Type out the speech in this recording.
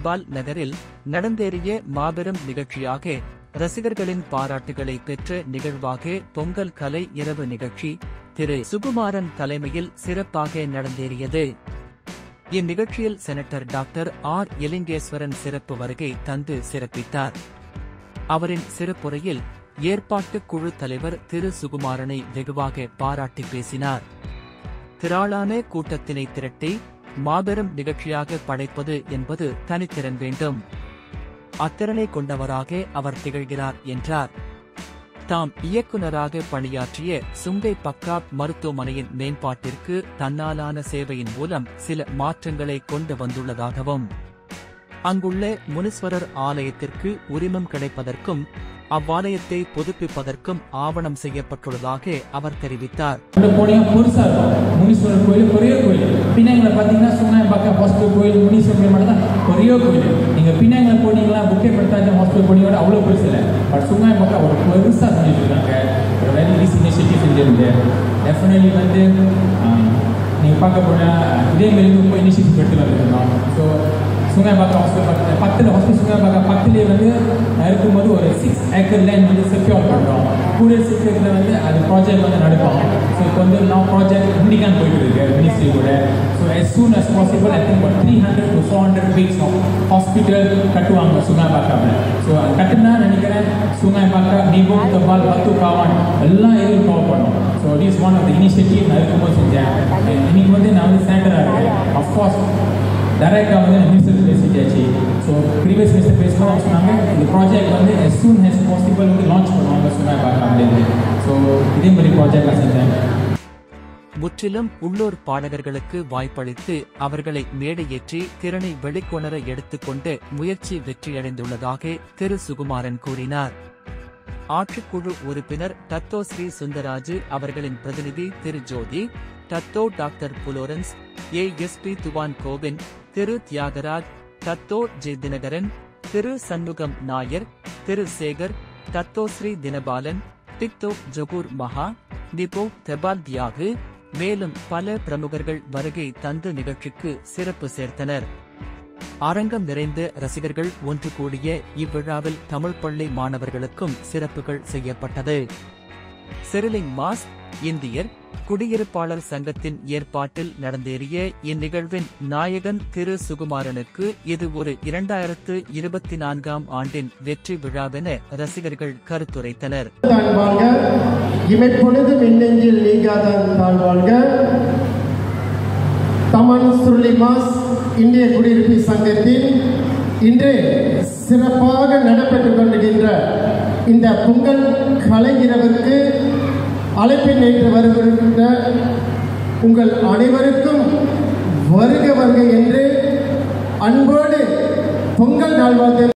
தபால் நகரில் நடந்தேறிய மாபெரும் நிகழ்ச்சியாக ரசிகர்களின் பாராட்டுகளை பெற்ற நிகழ்வாக பொங்கல் கலை இரவு நிகழ்ச்சி திரு சுகுமாரன் தலைமையில் சிறப்பாக நடந்தேறியது. இந்நிகழ்ச்சியில் செனட்டர் டாக்டர் ஆர். எலிங்கேஸ்வரன் சிறப்பு வருகை தந்து சிறப்பித்தார். அவரின் சிறப்புரையில் ஏற்பாட்டு குழு தலைவர் திரு சுகுமாரனை வெகுவாக பாராட்டி பேசினார். திரளான கூட்டத்தினை திரட்டி மாபெரும் நிகழ்ச்சியாக படைப்பது என்பது தனித்திறன் வேண்டும். அத்திறனை கொண்டவராக அவர் திகழ்கிறார் என்றார். தாம் இயக்குநராக பணியாற்றிய சுங்கை பக்காப் மருத்துவமனையின் மேம்பாட்டிற்கு தன்னாலான சேவையின் மூலம் சில மாற்றங்களை கொண்டு வந்துள்ளதாகவும் அங்குள்ள முனீஸ்வரர் ஆலயத்திற்கு உரிமம் கிடைப்பதற்கும் அவ்வாலயத்தை புதுப்பிப்பதற்கும் ஆவணம் செய்யப்பட்டுள்ளதாக அவர் தெரிவித்தார். முனீஸ்வரர் கோயில் பெரிய கோயில். பின்னாங்களை பார்த்தீங்கன்னா சுங்காயம்பாக்கம் ஹாஸ்பிட்டல் கோயில் முனீஸ்வரர் மட்டும் தான் பெரிய கோயில். நீங்கள் பின்னாங்களை போனீங்களா புக்கே படுத்தாச்சும் ஹாஸ்பிட்டல் போனீங்களா அவ்வளோ பெருசு இல்லை. பட் சுங்காயம்பாக்கம் ஒரு பெருசாக செஞ்சுட்டு இருக்காங்க. ஒரு வெரி நைஸ் இனிஷியேட்டிவ் செஞ்சிருந்து டெஃபினெட்லி நீங்கள் பார்க்க போனால் இதேமாரி ரொம்ப இனிஷியேட்டிவ் எடுத்து வந்துருக்கோம். ஸோ சுங்காயம்பாக்கம் ஹாஸ்பிட்டல் பக்கத்தில் ஹாஸ்பிட்டல் சுங்காயம்பாக்கம் பக்கத்துலேயே இருக்கும்போது ஒரு 6 ஏக்கர் லேண்ட் செக்யூர் பண்ணுறோம். கூடிய சீக்கிரத்தில் அது ப்ராஜெக்ட் நடக்கும். ஸோ இப்போ நான் ப்ராஜெக்ட் இண்டிகான் போயிட்டு இருக்கு மினிஸ்ட்ரி கூட. So as soon as possible I think about 300 to 400 weeks of hospital கட்டுவாங்க சுங்காயம்பாக்கம்ல. ஸோ அது கட்டுனா நினைக்கிறேன் சுங்காயம்பாக்கம் நீபம் தபால் பத்து காவான் எல்லாம் எதுவும் கவர் பண்ணோம். So it is one of the initiative நான் இருக்கும்போது செஞ்சேன். இன்னைக்கு நான் சென்டராக இருக்கேன். அஃப்கோர்ஸ் டைரக்டாக மினிஸ்டர் பேசிட்டாச்சு. ஸோ ப்ரீவியஸ் மினிஸ்டர் பேசும்போது சொன்னாங்க இந்த project as soon as possible launch பண்ணுவாங்க சுங்காயம்பாக்கம்லேருந்து. ஸோ இதே மாதிரி ப்ராஜெக்ட் நான் செஞ்சேன். முற்றிலும் உள்ளூர் பாடகர்களுக்கு வாய்ப்பளித்து அவர்களை மேடையேற்றி திறனை வெளிக்கொணர எடுத்துக்கொண்டு முயற்சி வெற்றியடைந்துள்ளதாக திரு சுகுமாரன் கூறினார். ஆட்சிக்குழு உறுப்பினர் டத்தோ ஸ்ரீ சுந்தராஜு அவர்களின் பிரதிநிதி திரு ஜோதி, டத்தோ டாக்டர் புலோரன்ஸ், ASP துவான் கோவின், திரு தியாகராஜ், டத்தோ ஜே தினகரன், திரு சண்முகம் நாயர், திரு சேகர், டத்தோ ஸ்ரீ தினபாலன், டிக்டோ ஜகூர் மகா, நிபோ தெபால் தியாகு, மேலும் பல பிரமுகர்கள் வருகை தந்து நிகழ்ச்சிக்கு சிறப்பு சேர்த்தனர். அரங்கம் நிறைந்த ரசிகர்கள் ஒன்று கூடிய இவ்விழாவில் தமிழ் பள்ளி மாணவர்களுக்கும் சிறப்புகள் செய்யப்பட்டது. செரிலிங் மாஸ் இந்தியர் குடியிருப்பாளர் சங்கத்தின் ஏற்பாட்டில் நடந்தேறிய இந்நிகழ்வின் நாயகன் திரு சுகுமாரனுக்கு இது ஒரு 2024ஆம் ஆண்டின் வெற்றி விழாவென ரசிகர்கள் கருத்துரைத்தனர். தமன் சுருளிமாஸ் இந்திய குடியிருப்பு சங்கத்தின் இன்று சிறப்பாக நடைபெற்றுக் கொண்டிருக்கின்ற இந்த பொங்கல் கலைஞரவுக்கு அழைப்பின் ஏற்று வருகின்ற உங்கள் அனைவருக்கும் வருக வருக என்று அன்போடு பொங்கல் நல்வாழ்த்து